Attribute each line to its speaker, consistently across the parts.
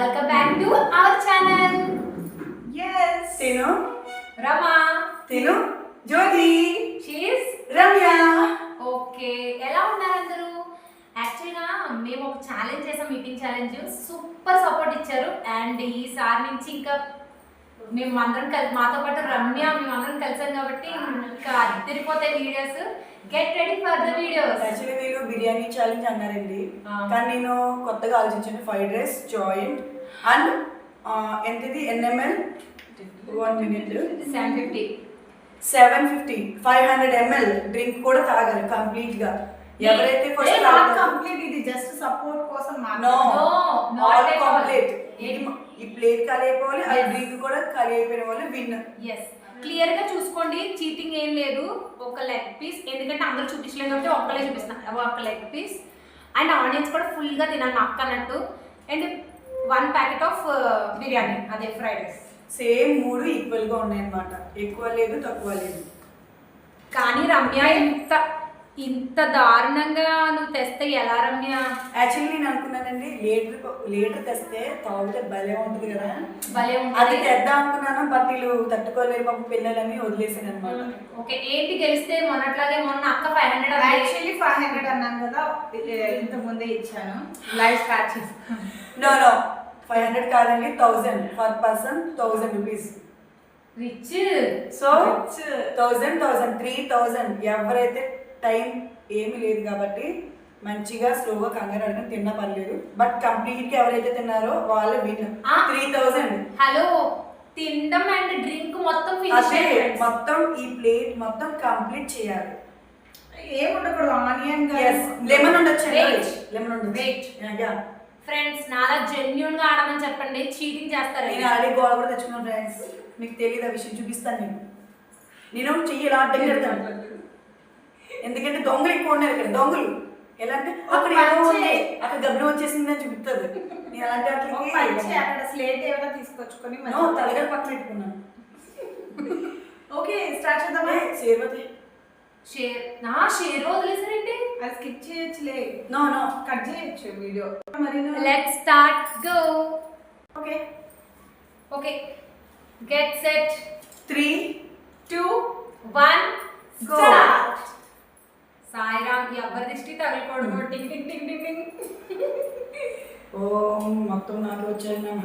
Speaker 1: welcome back to our channel.
Speaker 2: Yes.
Speaker 3: Tinu,
Speaker 1: Rama.
Speaker 3: Tinu, Jyoti,
Speaker 1: She is
Speaker 3: Ramya.
Speaker 1: Okay. ఎలా ఉన్నారు అందరూ? యాక్చువల్గా మేము ఒక ఛాలెంజ్ చేసాం, మీటింగ్ ఛాలెంజ్. సూపర్ సపోర్ట్ ఇచ్చారు. అండ్ ఈసారి నుంచి ఇంకా మేము అందరం మాతో పాటు రమ్య మేమందరం కలిసాం కాబట్టి ఇంకా అద్దరిపోతాయి videos. Get ready for the videos.
Speaker 3: Actually వీళ్ళు బిర్యానీ ఛాలెంజ్ అన్నారండి, కానీ నేను కొత్తగా ఆలోచించాను. ఫ్రైడ్ రైస్ జాయింట్ అండ్ ఎంతది ఎన్ఎంఎల్ 1 minute
Speaker 1: 750
Speaker 3: 750 500 ml డ్రింక్ కూడా తాగాలి కంప్లీట్ గా. ఎవరైతే ఫస్ట్
Speaker 2: కంప్లీట్ ఇది జస్ట్ సపోర్ట్ కోసం
Speaker 3: no
Speaker 1: not
Speaker 3: all
Speaker 1: at all.
Speaker 3: Complete ఈ ప్లేట్ ఖాళీ అయిపోవాలి, ఆ డ్రింక్ కూడా ఖాళీ అయిపోయిన వాళ్ళు విన్.
Speaker 1: ఎస్, క్లియర్ గా చూసుకోండి, చీటింగ్ ఏం లేదు. ఒక లెగ్ పీస్, ఎందుకంటే అందరూ చూపించలేదు కాబట్టి ఒక్కలే చూపిస్తున్నా. ఒక లెగ్ పీస్ అండ్ ఆనియన్స్ కూడా ఫుల్ గా తినాలి నాకు అన్నట్టు. అండ్ 1 ప్యాకెట్ ఆఫ్ బిర్యానీ, అదే ఫ్రైడ్ రైస్.
Speaker 3: సేమ్ 3 ఈక్వల్ గా ఉన్నాయన్నమాట, ఎక్కువ లేదు తక్కువ లేదు.
Speaker 1: కానీ రమ్య ఇంత దారుణంగా నువ్వు తెస్తే ఎలా రమ్య?
Speaker 3: యాక్చువల్లీ నేను అనుకున్నానండి లీటర్ తెస్తే తాగితే భలే ఉంటుంది కదా,
Speaker 1: భలే
Speaker 3: అది
Speaker 1: ఉంటుంది.
Speaker 3: తెద్దాం అనుకున్నాను. బట్ వీళ్ళు తట్టుకోలేరు పాపం, పిల్లలని వదిలేసాను అనమాట.
Speaker 1: ఓకే, ఏంటి గెలిస్తే మొన్నట్లాగే మొన్న అక్క 500
Speaker 2: యాక్చువల్లీ 500 అన్నాను కదా, ఇంత ముందే ఇచ్చాను. లైవ్ స్టార్ట్ చేస్తాను.
Speaker 3: నో 500 కాదండి, 1000 per person, 1000 rupees.
Speaker 1: Rich.
Speaker 3: So 1000 3000 ఎవరైతే టైం ఏమీ లేదు కాబట్టి మంచిగా స్లోగా కంగారు అడగని తిన్నా పర్లేదు. బట్ కంప్లీట్ గా ఎవరైతే తిన్నారో వాళ్ళు విన్. 3000.
Speaker 1: హలో, తినడం అండ్ డ్రింక్ మొత్తం
Speaker 3: అదే
Speaker 1: ఫినిష్.
Speaker 3: మొత్తం ఈ ప్లేట్ మొత్తం కంప్లీట్ చేయాలి.
Speaker 2: ఏం ఉండకూడదు, ఆనియన్
Speaker 3: లెమన్ ఉండొచ్చు,
Speaker 1: Wait.
Speaker 3: లెమన్ ఉండొచ్చు.
Speaker 1: Wait. ఫ్రెండ్స్, నాలా జెన్యూన్ గా ఆడమని చెప్పండి, చీటింగ్ చేస్తారు.
Speaker 3: నేను ఆల్రెడీ గోడ కూడా తెచ్చుకున్నాను ఫ్రెండ్స్, మీకు తెలియదు ఆ విషయం, చూపిస్తాను. నేను చెయ్యి ఇలా అడ్డం పెడతాను, ఎందుకంటే దొంగలు ఎక్కువ ఉన్నారు ఇక్కడ. దొంగలు ఎలా అంటే అక్కడ ఏమో ఉంది, అక్కడ గబ్బు వచ్చేసింది అని చూపిస్తుంది. నేను అలాంటి వాటికి
Speaker 2: అక్కడ స్లేట్ ఏమైనా తీసుకొచ్చుకొని
Speaker 3: తలగడ పక్కన పెట్టుకున్నాను.
Speaker 2: ఓకే, స్టార్ట్ చేద్దామా?
Speaker 3: సేవతి
Speaker 1: షేర్ వదిలేసారండి.
Speaker 2: అది స్కిప్ చేయొచ్చులే,
Speaker 3: నో
Speaker 2: కట్ చేయొచ్చు వీడియో. మరి
Speaker 1: let's start go.
Speaker 2: Okay
Speaker 1: okay, get set
Speaker 3: 3
Speaker 1: 2 1
Speaker 3: Go.
Speaker 1: Start. Sairam, ఎవరి దిష్టి తగలకూడదు. టింగ్ టింగ్ టింగ్ టింగ్ టింగ్.
Speaker 3: ఓం మొత్తం నాకు వచ్చాయి నమ,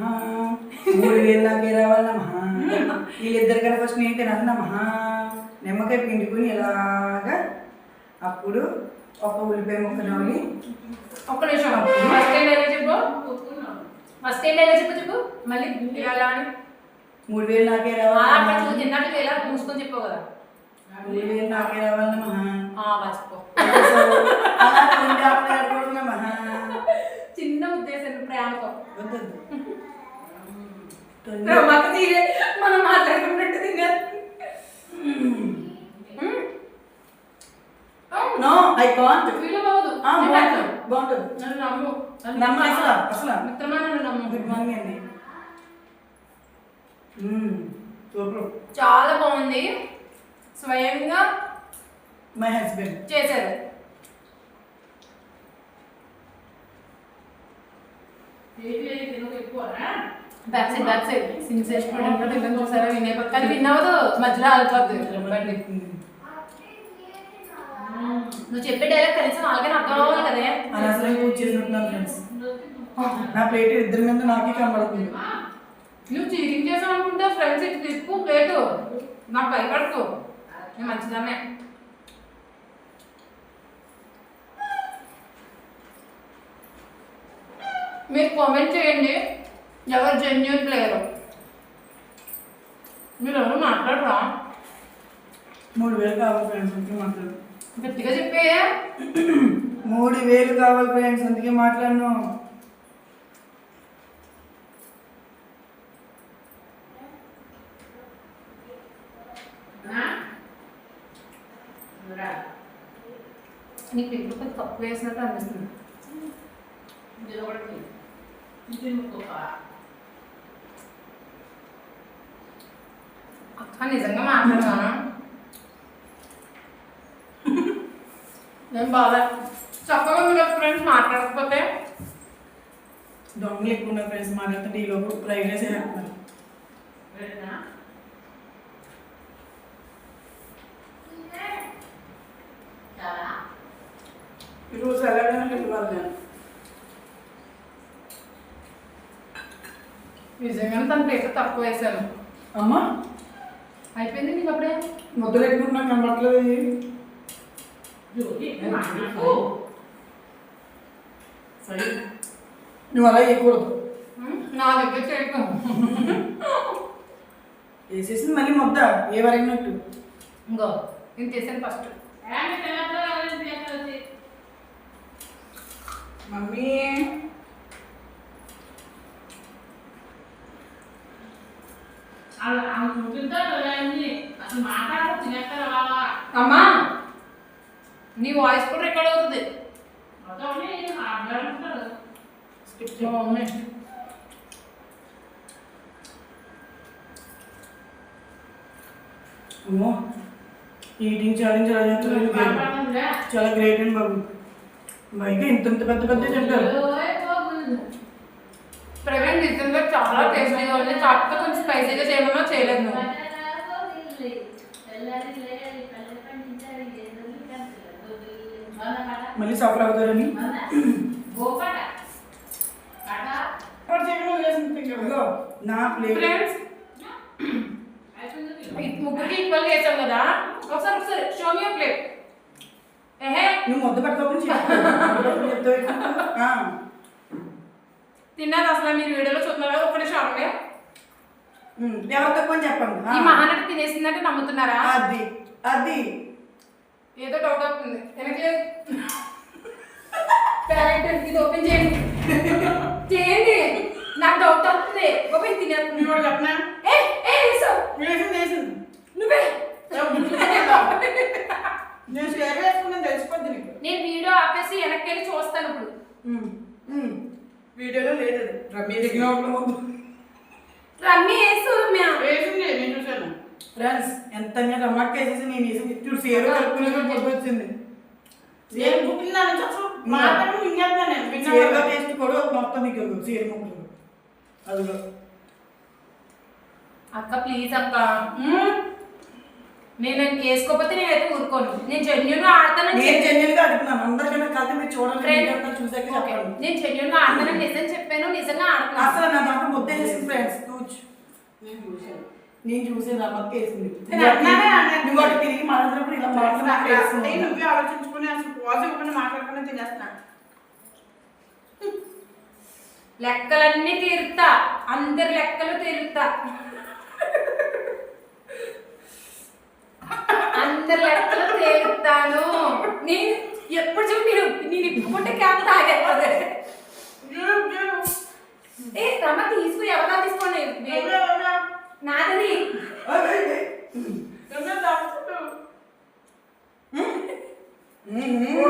Speaker 3: 3000 నాకే రావాలి నమ, వీళ్ళిద్దరు కనుక ఫస్ట్ నేను తినాలి నమ. నిమ్మకాయ పిండుకుని ఇలాగా, అప్పుడు ఒక ఉల్లిపాయ ముక్క నవ్వి.
Speaker 1: ఒక్క నిమిషం, ఫస్ట్ టైం ఎలా చెప్పు, ఫస్ట్ టైం ఎలా చెప్పు మళ్ళీ ఎలా అని
Speaker 3: 3000 నాకే
Speaker 1: అట్లా
Speaker 3: రావాలి,
Speaker 1: చూసి తిన్నట్లు ఎలా మూసుకొని చెప్పు కదా.
Speaker 3: 3000 నాకే రావాలి నమ.
Speaker 1: మర్చిపో.
Speaker 3: అలా పిండి ఆపలేకూడదు నమ.
Speaker 1: చిన్న ఉద్దేశం, ప్రేమతో.
Speaker 3: వద్దొద్దు.
Speaker 1: రమ్మకి తీరే మనం మాట్లాడుకున్నట్టు తిన్నారు.
Speaker 3: No I can't.
Speaker 1: ఫీల్ అవ్వదు.
Speaker 3: బాగుంటుంది.
Speaker 1: నన్ను నమ్ము.
Speaker 3: నమ్మ అసలు
Speaker 1: మిత్రమా నన్ను నమ్ము.
Speaker 3: గుడ్ మార్నింగ్ అండి. సూపర్.
Speaker 1: చాలా బాగుంది, స్వయంగా
Speaker 3: మై హస్బెండ్
Speaker 1: చేశారు. బ్యాక్ సైడ్ సెన్సేషన్ చూసారా, వినే పక్కన వినవదు, మధ్యలో ఆగిపోద్ది. నువ్వు చెప్పే డైలాగ్ కనీసం వాళ్ళకైనా అర్థం అవ్వాలి కదా.
Speaker 3: అనవసరంగా పూజ చేసినట్టున్నాను ఫ్రెండ్స్. నా ప్లేట్ ఇద్దరి మీద నాకే కనబడుతుంది.
Speaker 1: నువ్వు చీటింగ్ చేసావు అనుకుంటా. ఫ్రెండ్స్ ఇటు తిప్పు ప్లేటు, నాకు భయపడుతూ. నేను మంచిదామే. మీరు కామెంట్ చేయండి, ఎవరు జెన్యూన్ ప్లేయరు. మీరు ఎవరు మాట్లాడరా?
Speaker 3: 3000 కావాలి ఫ్రెండ్స్, అందుకే మాట్లాడు.
Speaker 1: గట్టిగా చెప్పే.
Speaker 3: 3000 కావాలి ఫ్రెండ్స్, అందుకే మాట్లాడను.
Speaker 1: నీకు ఇప్పుడు కొంచెం తప్పు వేసినట్టు అనిపిస్తుంది. అక్క నిజంగా మాట్లాడతాను. నేను బాగా చక్కగా మీరు ఫ్రెండ్స్ మాట్లాడకపోతే
Speaker 3: దొంగలు ఎక్కువ ఉన్నారు ఫ్రెండ్స్ మాట్లాడుతుంటే ఈ లోపు ఫ్రైడ్ రైస్ వేస్తున్నారు. ఈరోజు ఎలాగైనా వెళ్ళాలి నేను.
Speaker 1: నిజంగానే తన పేపర్ తక్కువ వేసాను.
Speaker 3: అమ్మా
Speaker 1: అయిపోయింది నీకు అప్పుడే.
Speaker 3: ముద్దలు ఎక్కువ కనబడట్లేదు. నువ్వు అలా వేయకూడదు.
Speaker 1: నా దగ్గర చేయకు.
Speaker 3: వేసేసింది మళ్ళీ ముద్ద ఏ వరగినట్టు.
Speaker 1: ఇంకో నేను చేశాను ఫస్ట్.
Speaker 2: మమ్మీ
Speaker 1: అమ్మా నీ వాయిస్ కూడా రికార్డ్ అవుతుంది.
Speaker 3: అమ్మో ఈటింగ్ ఛాలెంజ్ అలా చేస్తున్నారు. చాలా గ్రేట్ అండి బాబు. బయట ఇంత పెద్ద పెద్ద తింటారు.
Speaker 1: ప్రవీణ్ నిజంగా చాలా టేస్టీగా ఉంది. కాకపోతే కొంచెం స్పైసీగా చేయమన్నా చేయలేదు నువ్వు.
Speaker 3: మళ్ళీ సఫర్ అవుతారని ఇదిగో నా ప్లేట్.
Speaker 1: ఫ్రెండ్స్ ముగ్గురికి ఈక్వల్ చేసాం కదా. ఒకసారి ఒకసారి షో మీ ప్లేట్. ఏహే
Speaker 3: నువ్వు ముద్ద పట్టుకోకుండా చెప్తావు.
Speaker 1: తిన్నది అసలు మీరు వీడియోలో చూస్తున్నారు. ఒకటి షాప్
Speaker 3: ఎవరు తక్కువ చెప్పండి.
Speaker 1: ఈ మహానటి తినేసిందంటే నమ్ముతున్నారా?
Speaker 3: అది అది
Speaker 1: ఏదో డౌట్ అవుతుంది. వెనక్కి ప్యాకెట్ ఇది ఓపెన్ చేయండి. చేయండి. నాకు డౌట్ అవుతుంది. ఓపెన్ తినేస్తుంది.
Speaker 3: మీరు కూడా చెప్పనా? వేసింది
Speaker 1: నువ్వే.
Speaker 3: నేను షేర్ వేసుకున్నాను తెలిసిపోద్ది నీకు.
Speaker 1: నేను వీడియో ఆపేసి వెనక్కి వెళ్ళి చూస్తాను ఇప్పుడు.
Speaker 3: వీడియోలో లేదు రమ్య దిగినప్పుడు
Speaker 1: రమ్మి వేసు
Speaker 3: వేసింది నేను చూసాను. ఫ్రెండ్స్ ఎంత రమ్మక్క వేసేసి నేను వేసి ఇప్పుడు సేరు కలుపుకునే పొద్దు వచ్చింది. సేరుగా టేస్ట్ కూడా మొత్తం మీకు సేరు ముక్కలు అదిగో.
Speaker 1: అక్క ప్లీజ్ అక్క. నేను వేసుకోకపోతే నేనైతే ఊరుకోను. నేను జెన్యున్ గా ఆడతానని
Speaker 3: నేను జెన్యున్ గా అడుగుతున్నాను. అందరికన్నా కలిసి మీరు చూడండి చూసాక చెప్పండి.
Speaker 1: నేను జెన్యున్ గా ఆడతానని నిజం చెప్పాను. నిజంగా ఆడుతున్నాను.
Speaker 3: అసలు నా దాంట్లో ముద్ద వేసేసింది ఫ్రెండ్స్. నేను చూసాను రమ్మక్క వేసింది. నువ్వు అటు తిరిగి మాట్లాడినప్పుడు ఇలా మాట్లాడుతున్నా
Speaker 2: నువ్వే ఆలోచించుకుని అసలు పాజిటివ్ మాట్లాడుకుని తినేస్తున్నా.
Speaker 1: లెక్కలన్నీ తీరుతా. అందరి లెక్కలు తీరుతా. అందరి లెక్కలు తీరుతాను. నేను ఎప్పుడు చూడు నేను ఇప్పుకుంటే క్యాప్ తాగేస్తుంది. ఏ రమ్మ తీసుకుని ఎవరా తీసుకోండి. నాదని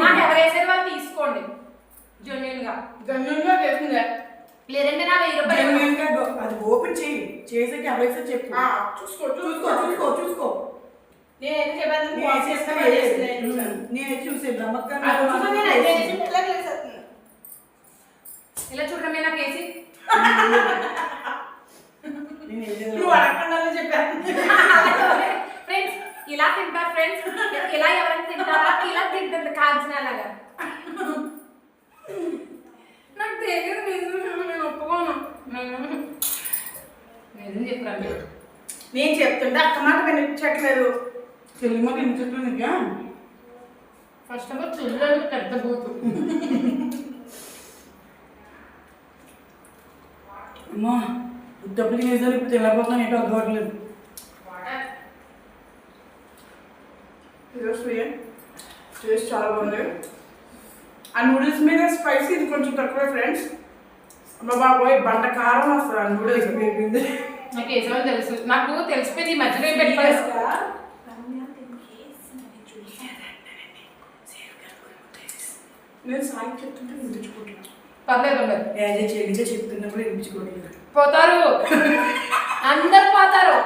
Speaker 1: నాకు ఎవరు వేసేది వాళ్ళు తీసుకోండి. జెన్యున్ గా
Speaker 2: చేసిందే.
Speaker 1: లేదంటే నా 1000 రూపాయలు
Speaker 3: అది ఓపెన్ చేయి. చేసాక ఎవరైతే చెప్పు.
Speaker 2: చూసుకో
Speaker 3: చూసుకో చూసుకో చూసుకో.
Speaker 2: నేనైతే చెప్పాను
Speaker 3: నేనైతే చూసాను రమ్మక్క.
Speaker 1: ఇలా చూడమే నాకు వేసి
Speaker 2: నువ్వు అడగకుండా చెప్పాను.
Speaker 1: ఫ్రెండ్స్ ఇలా తింటారు. ఫ్రెండ్స్ ఇలా ఎవరైనా తింటారా? ఇలా తింటుంది కాల్చినలాగా. నాకు తెలియదు. నేను ఒప్పుకోను. నిజం చెప్పండి.
Speaker 2: నేను చెప్తుంటే అక్క మాట వినిపించట్లేదు.
Speaker 3: తెలుగు మాట వినిపించట్లేదు నీకా?
Speaker 1: ఫస్ట్ ఆఫ్ ఆల్ చెల్లెలు పెద్ద బూతు.
Speaker 3: అమ్మా డబ్బులు తినేసాను. ఇప్పుడు తినకపోతాను ఏంటో అర్థమవట్లేదు.
Speaker 2: టేస్ట్ చాలా బాగుంది. ఆ నూడిల్స్ మీద స్పైసీ ఇది కొంచెం తక్కువ ఫ్రెండ్స్. అమ్మ బాబోయ్ బండ కారం వస్తుంది ఆ నూడిల్స్ అయిపోయింది.
Speaker 1: నాకు వేసామని తెలుసు. నాకు తెలిసిపోయింది. ఈ మధ్యలో ఏం పెట్టుకోలేదు.
Speaker 2: నేను సాయి చెప్తుంటే వినిపించుకుంటున్నాను.
Speaker 1: పర్లేదు పర్లేదు.
Speaker 3: చెల్లిగా చెప్తున్నప్పుడు వినిపించుకోవట్లేదు.
Speaker 1: పోతారు. అందరు పోతారు.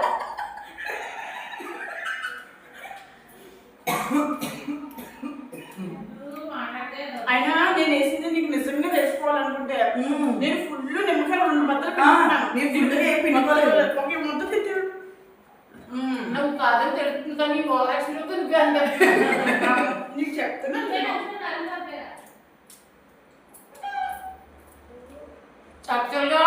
Speaker 2: అయినా నేను వేసింది నీకు నిజంగా తెలుసుకోవాలనుకుంటే నేను ఫుల్
Speaker 1: ఇంకా నీ వాయిస్
Speaker 2: నీకు చెప్తున్నా
Speaker 1: యాక్చువల్గా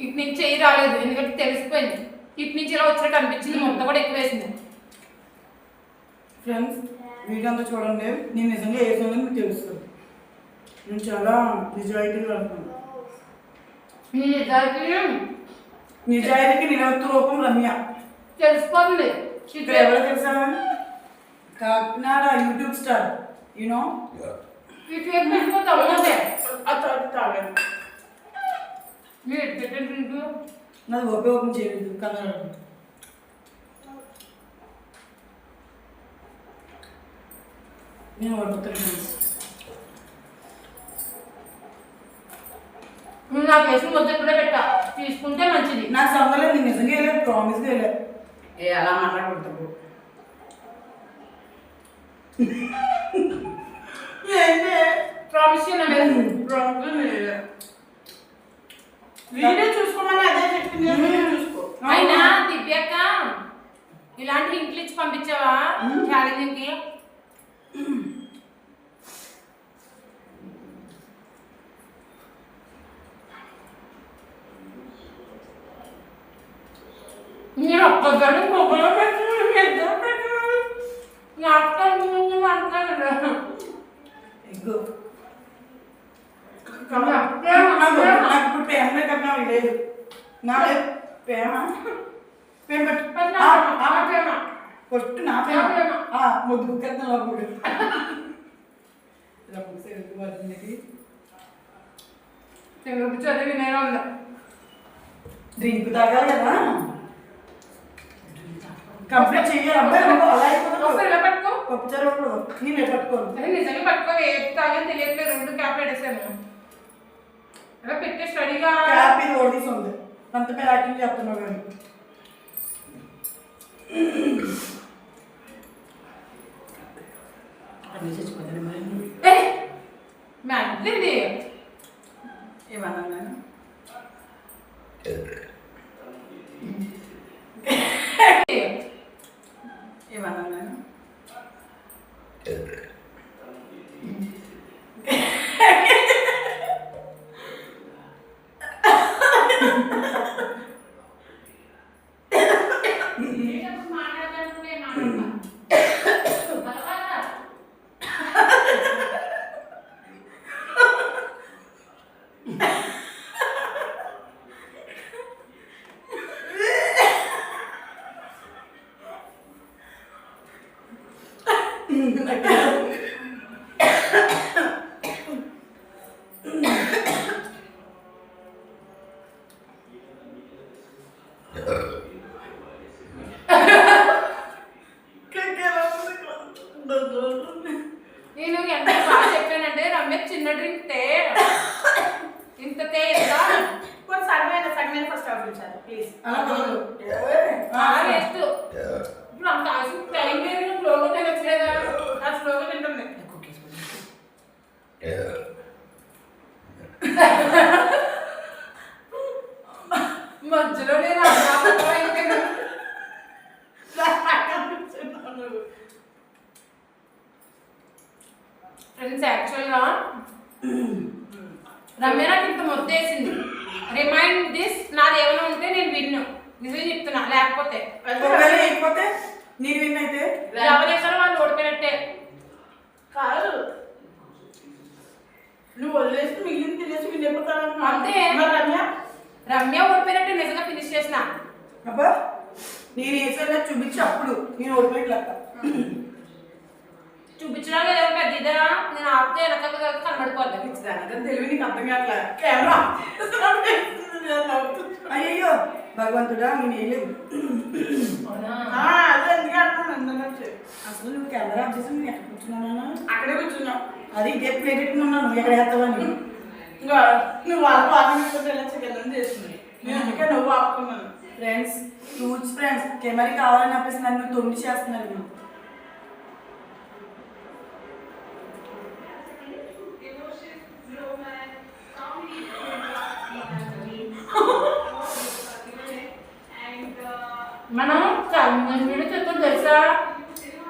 Speaker 1: ఇటు నుంచి చెయ్యి రాలేదు ఎందుకంటే తెలిసిపోయింది ఇటు నుంచి ఇలా వచ్చినట్టు అనిపించింది మొత్తం కూడా ఎక్కువ వేసింది
Speaker 2: ఫ్రెండ్స్ వీడియో అంతా చూడండి నేను నిజంగా ఏ సంగతి మీకు తెలుస్తుంది నేను చాలా నిజాయితీగా వెళ్తాను నిజాయితీకి నిలవత్తు రూపం రమ్య
Speaker 1: తెలిసిపోతుంది
Speaker 2: ఇక్కడ ఎవరో తెలుసా కాకినాడ యూట్యూబ్ స్టార్ యూనో
Speaker 1: ఇటు వైపు వెళ్ళిపోతావు అదే
Speaker 2: అది తాగాను
Speaker 1: మీరు ఎటు పెట్టండి
Speaker 2: నాది ఓపెన్ చేయలేదు కన్నడ నేను ఓడిపోతాను ఫ్రెండ్స్
Speaker 1: నువ్వు నాకు వేసిన ముద్ద ఇప్పుడే పెట్టా తీసుకుంటే మంచిది
Speaker 2: నాకు సంబంధం నేను నిజంగా వెళ్ళలేదు ప్రామిస్గా వెళ్ళలేదు ఏ అలా మాట్లాడుకుంటావు
Speaker 1: ప్రామిస్
Speaker 2: వీడియో చూసుకోమని అదే చెప్పింది చూసుకో
Speaker 1: అయినా దివ్యక్క ఇలాంటి లింక్లు ఇచ్చి పంపించావా ఛాలెంజింగ్ కి నేను ఒక్కసారి కొబ్బరి పెట్టాను నాకు
Speaker 2: ఎగ్గు నాకు ప్రేమ కన్నా లేదు నా ప్రేమ ప్రేమ ఫస్ట్ నా ప్రేమ ముద్దు కన్నా
Speaker 1: చదివి నేను ఉందా
Speaker 2: డ్రింక్ తాగాలి కదా కంప్లీట్ చెయ్యాలి అబ్బాయి అలా
Speaker 1: ఒకసారి ఇలా పట్టుకో
Speaker 2: పప్పు చారు నేను పట్టుకోను
Speaker 1: అదే నిజంగా పట్టుకో ఏది తాగని తెలియట్లేదు రెండు క్యాప్ పెట్టేసాను అలా పెట్టే స్టడీగా
Speaker 2: హ్యాపీ ఓడిస్ ఉంది అంత పేరు యాక్టింగ్ చెప్తున్నావు కానీ
Speaker 1: మ్యాగ్లీ
Speaker 2: ఏమన్నా ఏమన్నా
Speaker 1: నేను ఎంత బాగా చెప్పానంటే రమ్య చిన్న డ్రింక్ తే ఇంత తే ఎంత
Speaker 2: సగమైన ఫస్ట్ ఆఫ్ ఇచ్చారు ప్లీజ్
Speaker 1: నెక్స్ట్ ఇప్పుడు అంత ఆశ టైం లేదు స్లోగా తినొచ్చేదా ఆ స్లోగా తింటుంది మధ్యలో నేను ఫ్రెండ్స్ యాక్చువల్గా రమ్య నాకు ఇంత మొత్తేసింది రిమైండ్ దిస్ నాది ఏమైనా ఉంటే నేను విన్ను నిజం చెప్తున్నా లేకపోతే
Speaker 2: అయిపోతే నేను విన్ అయితే
Speaker 1: ఎవరేసారో వాళ్ళు ఓడిపోయినట్టే
Speaker 2: కాదు నువ్వు వదిలేసి మిగిలిన తినేసి విన్ అయిపోతాను
Speaker 1: అంతే.
Speaker 2: రమ్య
Speaker 1: రమ్య ఓడిపోయినట్టే నిజంగా ఫినిష్ చేసిన
Speaker 2: అబ్బా నేను వేసాను చూపించి అప్పుడు నేను ఓడిపోయినట్లక్క
Speaker 1: చూపించడానికి ఏదో పెద్ద ఇదా నేను ఆపితే వెనకాల కలిపి కనబడిపోలేదు
Speaker 2: తెలివి నీకు అర్థం కావట్లే కెమెరా అయ్యో భగవంతుడా నేను వేయలేదు అదే ఎందుకు అంటున్నాను అసలు నువ్వు కెమెరా ఆఫ్ చేసి నేను ఎక్కడ కూర్చున్నాను అక్కడే కూర్చున్నావు అది ఇదే ప్లేట్ పెట్టుకున్నాను నువ్వు ఎక్కడ వేస్తావని ఇంకా నువ్వు వాళ్ళకు ఆపేసుకుంటే ఎలా చికెన్ చేస్తుంది నేను అందుకే నువ్వు ఆపుకున్నాను ఫ్రెండ్స్ హ్యూజ్ ఫ్రెండ్స్ కెమెరా కావాలని చెప్పేసి నన్ను తొమ్మిది చేస్తున్నాను
Speaker 1: మనం చాలా మంది వీడియో చెప్తాం తెలుసా,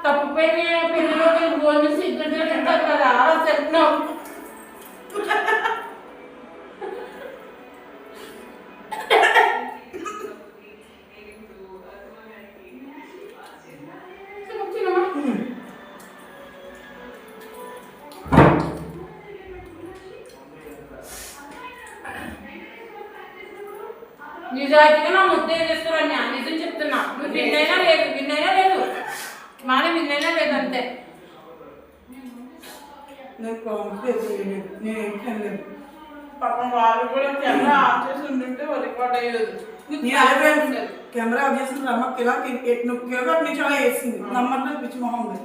Speaker 1: తప్పిపోయిన పెళ్ళిలో భోజనం సిగ్గుగా తింటారు కదా అలా చెప్తున్నాం. నిజాయితీగా నా ముద్ద చేస్తున్నాను, నేను నిజం చెప్తున్నా. నువ్వు విన్నైనా లేదు మానే విన్నైనా లేదు అంతే.
Speaker 2: నేను ప్రామిస్ చేసేది నేను ఏం చేయలేదు. పాపం వాళ్ళు కూడా కెమెరా ఆన్ చేసి ఉంటుంటే రికార్డ్ అయ్యేది. కెమెరా ఆఫ్ చేసిన రమ్మకి ఇలా నొక్కేగా నుంచి అలా వేసింది. నమ్మకం పిచ్చి మొహం ఉంది.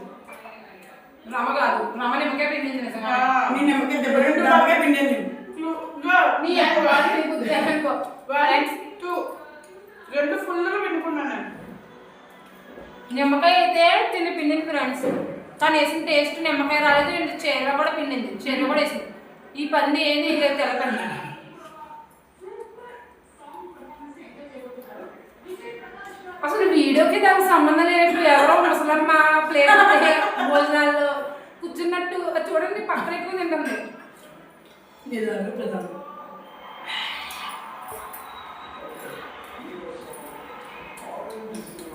Speaker 1: రమ కాదు, రమ నిమ్మకాయ పిండింది నిజంగా.
Speaker 2: నీ నిమ్మకాయ పిండింది. రెండు ఫుల్గా పిండుకున్నాను.
Speaker 1: నిమ్మకాయ అయితే తిని పిండింది ఫ్రెండ్స్, కానీ వేసిన టేస్ట్ నిమ్మకాయ రాలేదు. రెండు చీరలో కూడా పిండింది, చీరలో కూడా వేసింది. ఈ పంది ఏది లేదు తెలకండి. అసలు వీడియోకి దానికి సంబంధం లేదు. ఎవరో ముసలమ్మ ప్లేట్ భోజనాల్లో కూర్చున్నట్టు చూడండి, పక్కన ఎక్కువ తింటుంది.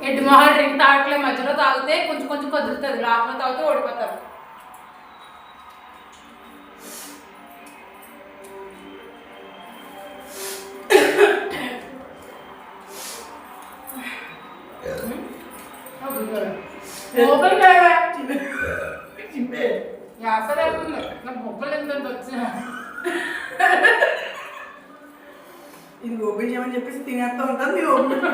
Speaker 1: ఎడ్డు మొహాలు డ్రింక్ తాగట్లే, మధ్యలో తాగితే కొంచెం కొంచెం కదులుతుంది, లోపల తాగితే ఓడిపోతారు. బొబ్బలు ఎంత వచ్చిన
Speaker 2: ఇది ఓపెన్ చేయమని చెప్పేసి తినేస్తూ ఉంటుంది. మీరు ఓపెన్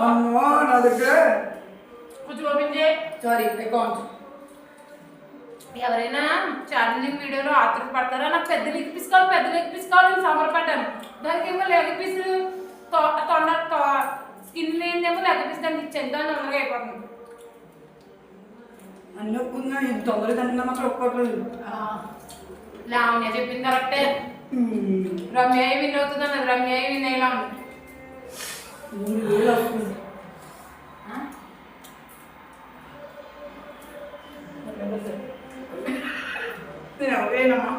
Speaker 2: అమ్మో నా దగ్గర
Speaker 1: కొంచెం ఓపెన్ చేయి.
Speaker 2: Sorry account.
Speaker 1: ఎవరైనా ఛాలెంజింగ్ వీడియోలో ఆతృత పడతారా, నాకు పెద్ద లెగ్ పీస్ కావాలి నేను సమరపడ్డాను. దానికి ఏమో లెగ్ పీస్ తొండ స్కిన్ లేనిదేమో లెగ్ పీస్ దానికి ఇచ్చాను, దాన్ని తొందరగా అయిపోతుంది.
Speaker 2: అన్నీ ఒప్పుకున్నా ఇది తొందరగా తింటున్నా మాకు ఒప్పుకోవట్లేదు.
Speaker 1: లావణ్య చెప్పింది కరెక్టే. రమ్య విన్ అవుతుంది అన్నది, రమ్య విన్ అయ్యేలా ఉంది.
Speaker 2: నేను ఎవరేనమ్మా,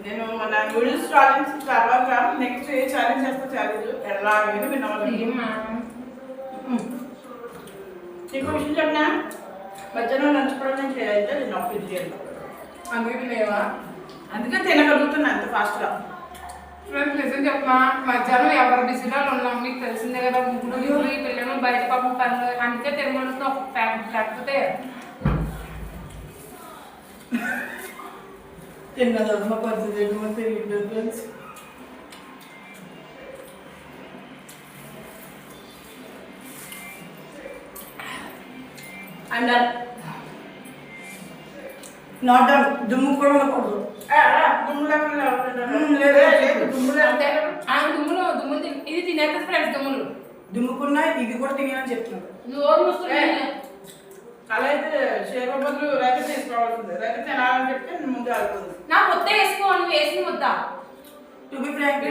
Speaker 2: నేను మన నూడిల్స్ ఛాలెంజ్ తర్వాత నెక్స్ట్ ఏ ఛాలెంజ్ చేస్తా ఛాలెంజ్ ఎలాగైనా విన్నాను. నీకు విషయం చెప్పినా మధ్యాహ్నం లంచ్ కూడా నేను చేయాలంటే నేను ఆఫీస్ చేయాలి.
Speaker 1: అందుకే లేవా,
Speaker 2: అందుకే తినగలుగుతున్నా అంత ఫాస్ట్గా.
Speaker 1: ఫ్రెండ్స్ నిజం చెప్పమా, మధ్యాహ్నం ఎవరు బిజీలో ఉన్నాం మీకు తెలిసిందే కదా. ముగ్గురు ఈ పిల్లలు బయట పాపం పనులు, అందుకే తిరగలుగుతున్నా ఒక ప్యాకెట్ లేకపోతే
Speaker 2: తిన్నదమ్మ పద్ధతి తెలియదు ఫ్రెండ్స్. And not done. దుమ్ము కూడా ఉండకూడదు.
Speaker 1: దుమ్ములు ఇది తినేస్తుంది ఫ్రెండ్స్.
Speaker 2: దుమ్ముకున్నా ఇది కూడా తినేయని చెప్తున్నాడు.
Speaker 1: నోరు మూసుకుని
Speaker 2: అలా అయితే షేర్ బదులు రేఖ తీసుకోవాల్సింది. రేఖ తినాలని చెప్తే ముందు ఆడుతుంది.
Speaker 1: నా ముద్ద వేసుకో, నువ్వు వేసిన ముద్ద.
Speaker 2: టు బి ఫ్రాంక్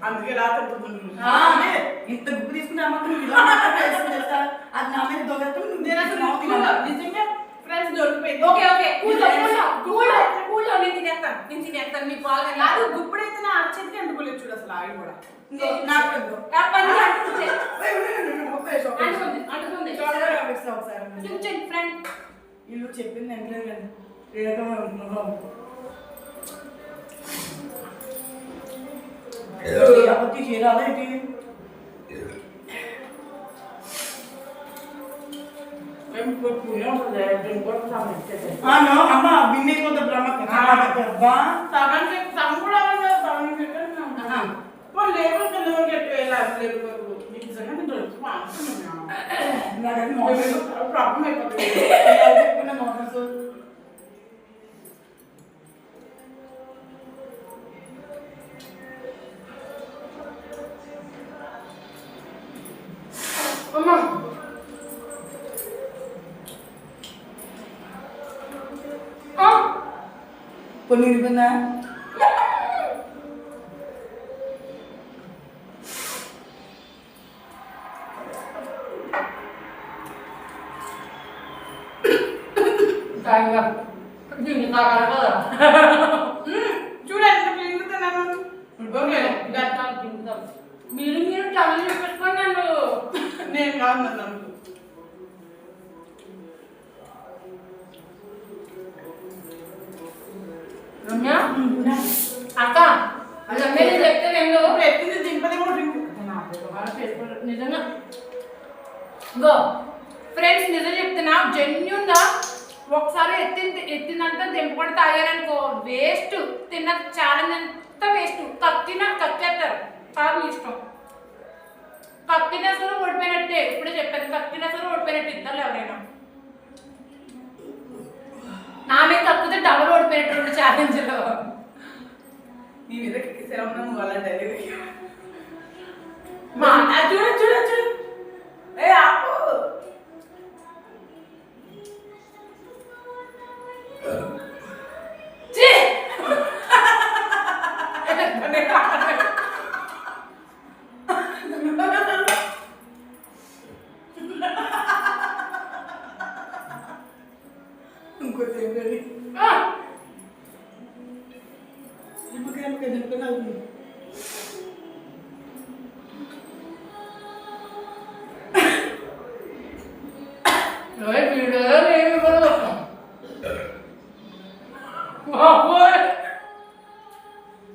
Speaker 2: అందుకే రా తప్పుతుంది. ఇంత గుప్పు తీసుకుని అమ్మకం అది నా మీద దొరకదు. నిజంగా ఫ్రెండ్స్ దొరికిపోయింది.
Speaker 1: ఓకే కూల్ నేను తినేస్తాను మీ పాలు
Speaker 2: కాదు. గుప్పుడైతే నా చేతికి అంటుకోలేదు చూడు అసలు. ఆగి కూడా ఇల్లు చెప్పింది అప్పటి చీరాలా ఏంటి? అమ్మ విన్నేపోతే బ్రహ్మకి సగం కూడా లేబర్ పిల్లలు గట్టి వెళ్ళాలి. ప్రాబ్లం అయిపోతుంది. కొన్ని ఇరిపోయిందా? చూడండి తింటున్నాను.
Speaker 1: మీరు చాలా చెప్పేసుకోండి నన్ను.
Speaker 2: నేను కాదు నన్ను
Speaker 1: అక్క చెప్తే నేను
Speaker 2: ఎత్తింది దింపదే కూడా
Speaker 1: నిజంగా గో ఫ్రెండ్స్ నిజం చెప్తున్నా జెన్యున్ గా ఒకసారి ఎత్తిందంతా దింపకుండా తాగారనుకో వేస్ట్ తిన్న ఛాలెంజ్ అంతా వేస్ట్ కక్కేస్తారు కాదు మీ ఇష్టం కక్కినా సరే ఓడిపోయినట్టే ఇప్పుడే చెప్పాను కక్కినా సరే ఓడిపోయినట్టు ఇద్దరు ఎవరైనా నా మీద కక్కితే డబల్ ఓడిపోయినట్టు ఛాలెంజ్లో
Speaker 2: నీ మీద కిక్కిసేమన్నా నువ్వు అలాంటి
Speaker 1: మా
Speaker 2: చూడ చూడ చూడు ఏ ఆపు ఇంకోటి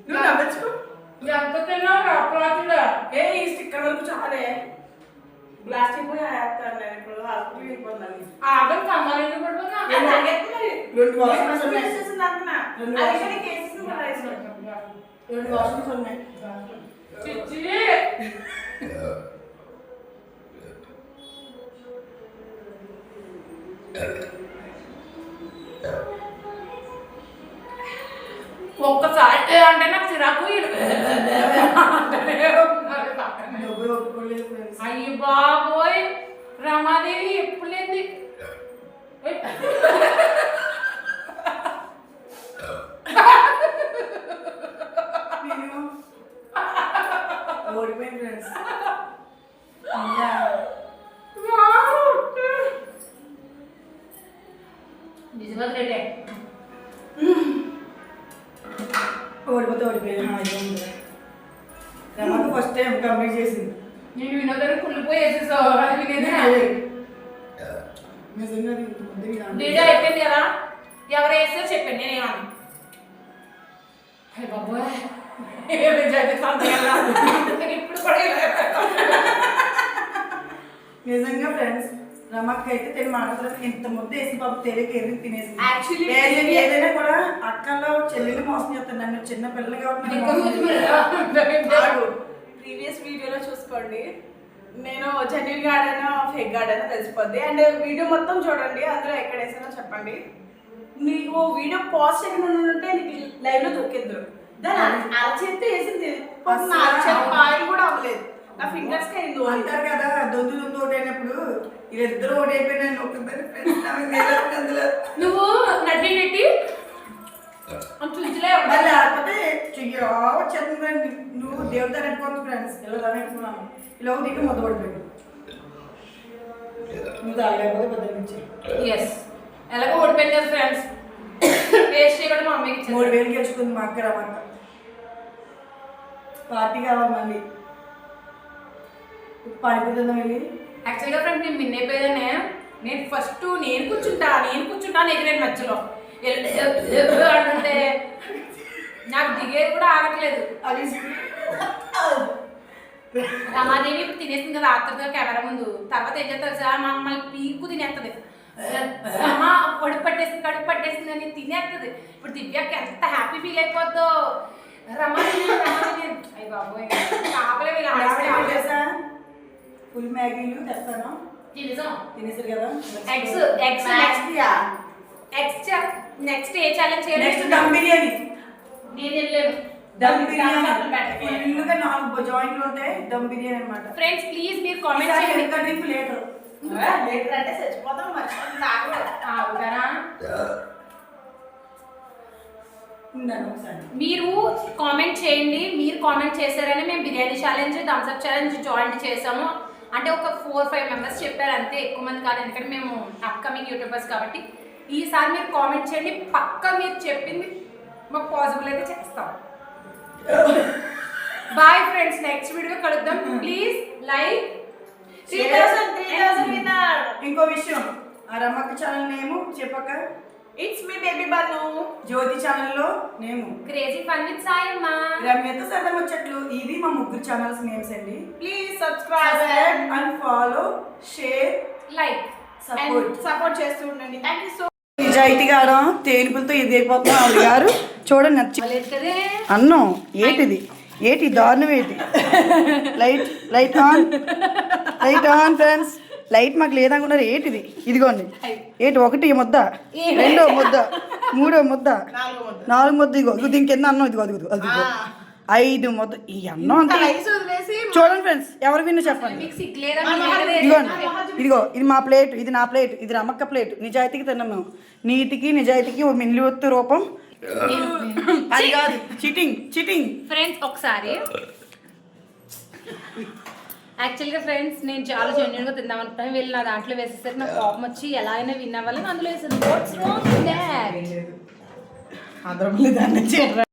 Speaker 2: నువ్వు నవ్వచ్చు
Speaker 1: ఎంత తిన్నా అప్పుడు
Speaker 2: ఏ ఈ స్టిక్కర్ వరకు చాలే గ్లాస్ అయిపోయి ఆడతాను నేను ఇప్పుడు హాస్పిటల్ వెళ్ళిపోతున్నాను
Speaker 1: ఆగం కమ్మాలి పడిపోతా
Speaker 3: రెండు వాషన్స్ ఉన్నాయి. రెండు వాషన్స్ ఉన్నాయి.
Speaker 1: చిచ్చి ఒక్కసారి అంటే నాకు చిరాకు అయ్యి బాబోయ్ రమాదేవి ఎప్పుడు లేంది
Speaker 3: ఓడిపోయింది ఫ్రెండ్స్.
Speaker 1: నిజంగా గ్రేటే
Speaker 3: ఓడిపోతే ఓడిపోయింది. రమకు ఫస్ట్ టైం కంప్లీట్ చేసింది.
Speaker 1: నేను వినోదాన్ని కుళ్ళిపోయి వేసేసావు అది వినేదే వీడియో అయిపోయింది కదా ఎవరు వేస్తారో చెప్పండి నేనేమన్నా బాబోయ్ ఇప్పుడు కూడా
Speaker 3: నిజంగా ఫ్రెండ్స్ రమకి అయితే తెలియ మాట్లాడుతున్నారు ఇంత ముద్ద వేసి బాబు తెలియక ఎదురు తినేసి
Speaker 1: Actually,
Speaker 3: ఏదైనా కూడా అక్కలో చెల్లెలు మోసం చేస్తాను నన్ను చిన్న పిల్లలు కాబట్టి
Speaker 2: ప్రీవియస్ వీడియోలో చూసుకోండి నేను జెన్యున్ గా ఆడానో ఫేక్ గా ఆడానో తెలిసిపోద్ది అండ్ వీడియో మొత్తం చూడండి అందులో ఎక్కడ వేసానో చెప్పండి నీకు వీడియో పాజ్ చేయకుండా ఉంటే నీకు లైవ్ లో దొరికిద్దరు దాని అరచేత్తో వేసింది నా అరచేతి పాయలు కూడా అవ్వలేదు నా ఫింగర్స్ కి అయింది
Speaker 3: అంటారు కదా దొందు దొందు ఓటైనప్పుడు వీళ్ళిద్దరు ఓటైపోయినా
Speaker 1: నువ్వు నడ్డి నెట్టి చూసిలే
Speaker 3: మళ్ళీ లేకపోతే వచ్చేస్తుంది నువ్వు దేవత నెట్టుకోవచ్చు ఫ్రెండ్స్ ఇలా నెట్టుకున్నాను ఇలా నీకు మొదలు పడిపోయింది నువ్వు తాగలేకపోతే పెద్ద నుంచి
Speaker 1: ఎస్ ఎలాగో ఓడిపోయింది కదా ఫ్రెండ్స్ టేస్ట్ చేయడం మా అమ్మకి
Speaker 3: 3000 గెలుచుకుంది మా అక్క రమ్మంట పార్టీ కావాలి మళ్ళీ పారిపోతుందా వెళ్ళి
Speaker 1: యాక్చువల్గా ఫ్రెండ్ నేను విన్ అయిపోయానే నేను ఫస్ట్ నేను కూర్చుంటా ఎగిరేను మధ్యలో అంటే నాకు దిగేది కూడా ఆగట్లేదు
Speaker 3: అది
Speaker 1: రమాదేవి ఇప్పుడు తినేసింది కదా ఆత్రతో కెమెరా ముందు తర్వాత ఏం చేస్తారు సార్ మమ్మల్ని పీకు తినేస్తుంది అమ్మ కడుపు పట్టేసింది అని తినేస్తుంది ఇప్పుడు దివ్యకి ఎంత హ్యాపీ ఫీల్ అయిపోద్దో రమాదేవి అయ్యి బాబోయ్ ఆపలే
Speaker 3: చేసా ఫుల్ మ్యాగీలు తెస్తాను తినేసారు కదా
Speaker 1: నెక్స్ట్ ఏ ఛాలెంజ్
Speaker 3: నెక్స్ట్ దమ్ బిర్యానీ
Speaker 1: నేను వెళ్ళాను
Speaker 3: దమ్ బిర్యానీ ఫుల్గా 4 జాయింట్లు ఉంటాయి దమ్ బిర్యానీ అన్నమాట
Speaker 1: ఫ్రెండ్స్ ప్లీజ్ మీరు కామెంట్ చేయండి
Speaker 3: లేటర్
Speaker 2: లేటర్ అంటే చచ్చిపోతాం మర్చిపోతాం
Speaker 1: ఆగుతారా
Speaker 3: ఒకసారి
Speaker 1: మీరు కామెంట్ చేయండి మీరు కామెంట్ చేశారని మేము biryani challenge Thums Up challenge join చేసాము అంటే ఒక 4-5 మెంబర్స్ చెప్పారు అంతే ఎక్కువ మంది కాదు ఎందుకంటే మేము అప్కమింగ్ యూట్యూబర్స్ కాబట్టి ఈసారి మీరు కామెంట్ చేయండి, పక్కా మీరు చెప్పింది మాకు పాసిబుల్ అయితే చేస్తాం. బాయ్ ఫ్రెండ్స్, నెక్స్ట్ వీడియో కలుద్దాం. Please like
Speaker 2: 3000 winner.
Speaker 3: ఇంకో విషయం, ఆ రమ్మక్క ఛానల్ నేము చెప్పక్క.
Speaker 2: It's me baby Banu.
Speaker 3: Jyoti ఛానల్లో name
Speaker 1: crazy fun with Sayamma.
Speaker 3: రమ్యతో సరదా ముచ్చట్లు. ఇవి మా ముగ్గురు ఛానల్స్ నేమ్స్ అండి.
Speaker 2: Please subscribe
Speaker 3: and follow, share,
Speaker 1: like
Speaker 2: support చేస్తూ ఉండండి. థ్యాంక్ యూ సో
Speaker 3: నిజాయితీగా ఆడడం తేనుపులతో ఎదిగిపోతున్నాం. ఆవిడ గారు చూడండి నచ్చి
Speaker 1: కదే.
Speaker 3: అన్నం ఏటిది, ఏటి దారుణం ఏంటి. Light light on, light on friends. Light మాకు లేదనుకున్నారు. ఏటిది, ఇదిగోండి. ఏటి, ఒకటి ముద్ద, రెండో ముద్ద, మూడో ముద్ద, 4 ముద్ద. ఇదిగో దీని కింద అన్నం. ఇదిగో అదిగో అదిగో 5 ముద్ద. ఈ అన్నం అంతే. చూడండి ఫ్రెండ్స్, ఎవరు విన్న చెప్పండి.
Speaker 1: మీకు సిగ్గు లేదా?
Speaker 3: ఇదిగోండి, ఇదిగో ఇది మా ప్లేట్, ఇది నా ప్లేట్, ఇది రమ్మక్క ప్లేట్. నిజాయితీకి తిన్నాం మేము. నీతికి నిజాయితీకి ఓ మిల్లివత్తు రూపం. అది కాదు చీటింగ్, చీటింగ్.
Speaker 1: ఫ్రెండ్స్ ఒకసారి యాక్చువల్గా ఫ్రెండ్స్ నేను చాలా జెన్యున్గా తిందాం అనుకుంటాను. వీళ్ళు నా దాంట్లో వేసేసరికి నాకు కోపం వచ్చి ఎలా అయినా విన్ అవ్వాలని అందులో వేసాను. What's wrong with that?
Speaker 3: అందరం దాన్ని